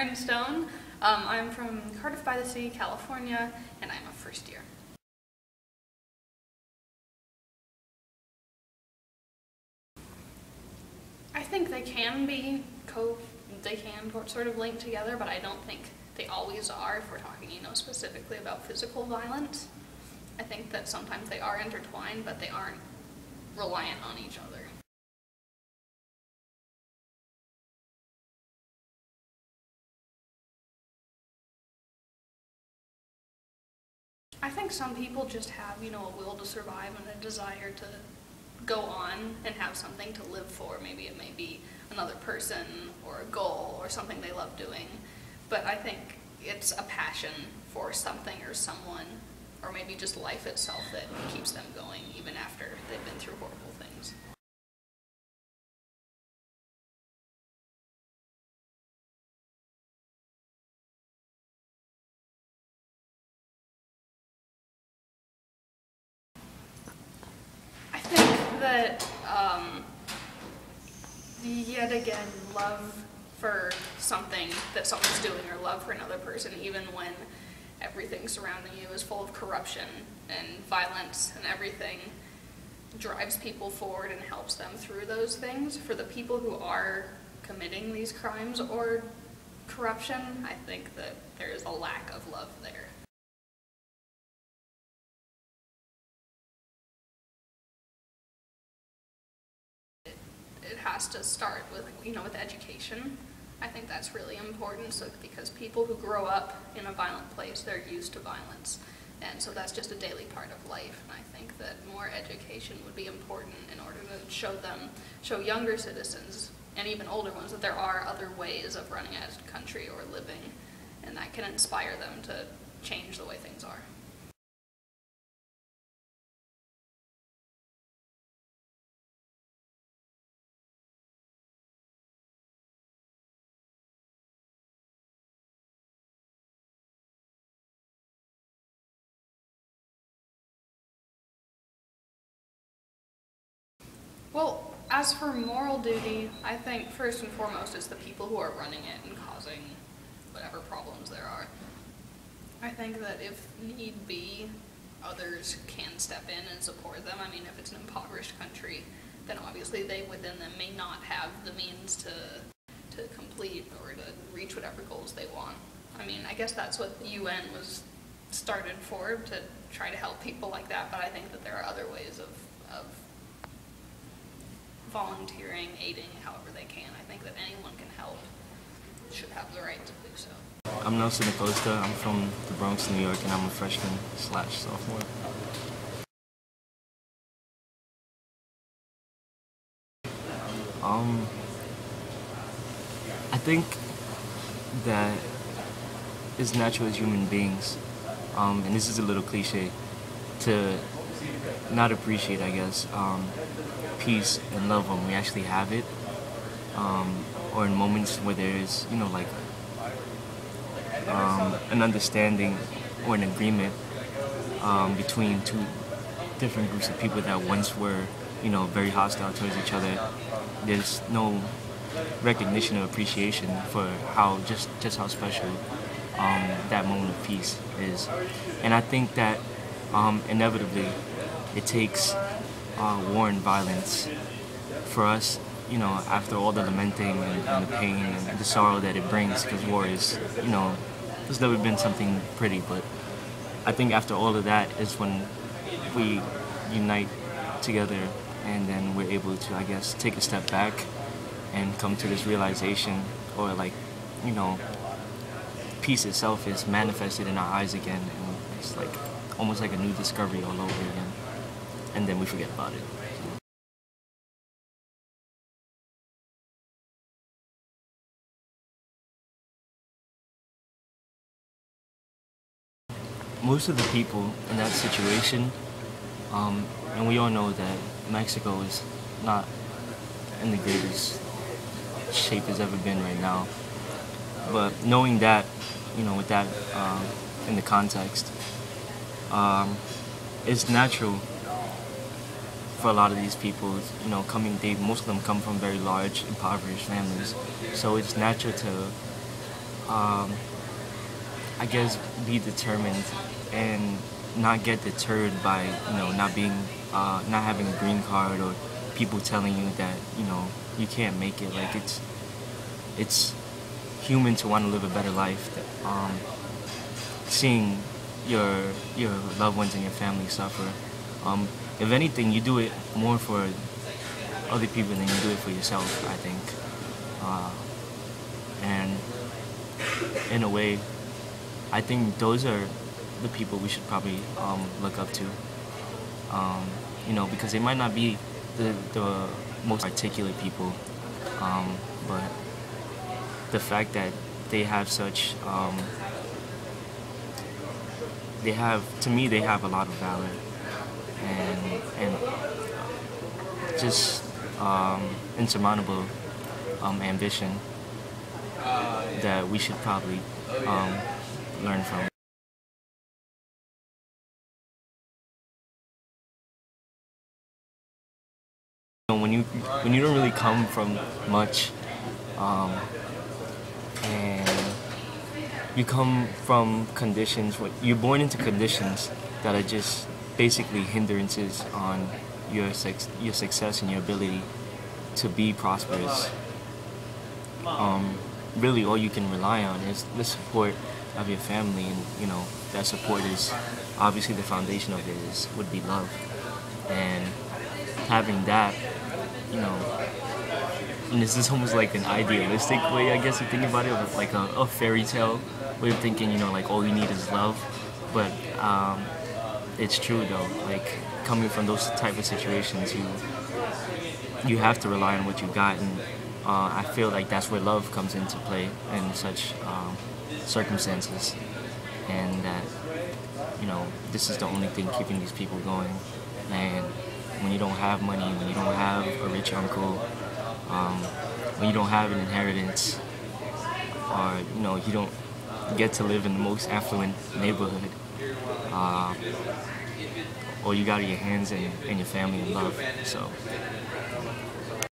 Erin Stone. I'm from Cardiff by the Sea, California, and I'm a first year. I think they can be sort of linked together, but I don't think they always are if we're talking, specifically about physical violence. I think that sometimes they are intertwined, but they aren't reliant on each other. I think some people just have, a will to survive and a desire to go on and have something to live for. Maybe it may be another person or a goal or something they love doing. But I think it's a passion for something or someone, or maybe just life itself, that keeps them going even after they've been through horrible things. I think that yet again, love for something that someone's doing or love for another person, even when everything surrounding you is full of corruption and violence and everything, drives people forward and helps them through those things. For the people who are committing these crimes or corruption, I think that there is a lack of love there. It has to start with, with education. I think that's really important, because people who grow up in a violent place, they're used to violence. And so that's just a daily part of life. And I think that more education would be important in order to show younger citizens and even older ones that there are other ways of running a country or living, and that can inspire them to change the way things are. Well, as for moral duty, I think first and foremost it's the people who are running it and causing whatever problems there are. I think that if need be, others can step in and support them. I mean, if it's an impoverished country, then obviously they within them may not have the means to complete or to reach whatever goals they want. I mean, I guess that's what the UN was started for, to try to help people like that, but I think that there are other ways of volunteering, aiding, however they can. I think that anyone can help, should have the right to do so. I'm Nelson Acosta. I'm from the Bronx, New York, and I'm a freshman/sophomore. I think that it's natural as human beings, and this is a little cliche, to not appreciate, I guess, peace and love when we actually have it, or in moments where there's, an understanding or an agreement between two different groups of people that once were, very hostile towards each other. There's no recognition or appreciation for just how special that moment of peace is. And I think that inevitably it takes war and violence for us, after all the lamenting and the pain and the sorrow that it brings, because war is, it's never been something pretty, but I think after all of that is when we unite together, and then we're able to, I guess, take a step back and come to this realization, or peace itself is manifested in our eyes again, and it's almost like a new discovery all over again, and then we forget about it. Most of the people in that situation, and we all know that Mexico is not in the greatest shape it's ever been right now, but knowing that, with that in the context, it's natural for a lot of these people, most of them come from very large, impoverished families, so it's natural to um, I guess, be determined and not get deterred by, not having a green card, or people telling you that, you can't make it. Like, it's human to want to live a better life. Seeing your loved ones and your family suffer. If anything, you do it more for other people than you do it for yourself, I think. And in a way, I think those are the people we should probably look up to. Because they might not be the most articulate people, but the fact that they have such, to me, they have a lot of valor, and just insurmountable ambition that we should probably learn from. When you don't really come from much, and you come from conditions, you're born into conditions that are just basically hindrances on your success and your ability to be prosperous. Really, all you can rely on is the support of your family, and that support is obviously the foundation of it would be love, and having that, and this is almost like an idealistic way, I guess, to think about it, like a fairy tale way of thinking, like all you need is love. But it's true though, like coming from those type of situations, you have to rely on what you got, and I feel like that's where love comes into play in such circumstances, and that this is the only thing keeping these people going. And when you don't have money, when you don't have a rich uncle, when you don't have an inheritance, or you don't get to live in the most affluent neighborhood, all you got are your hands and your family and love. So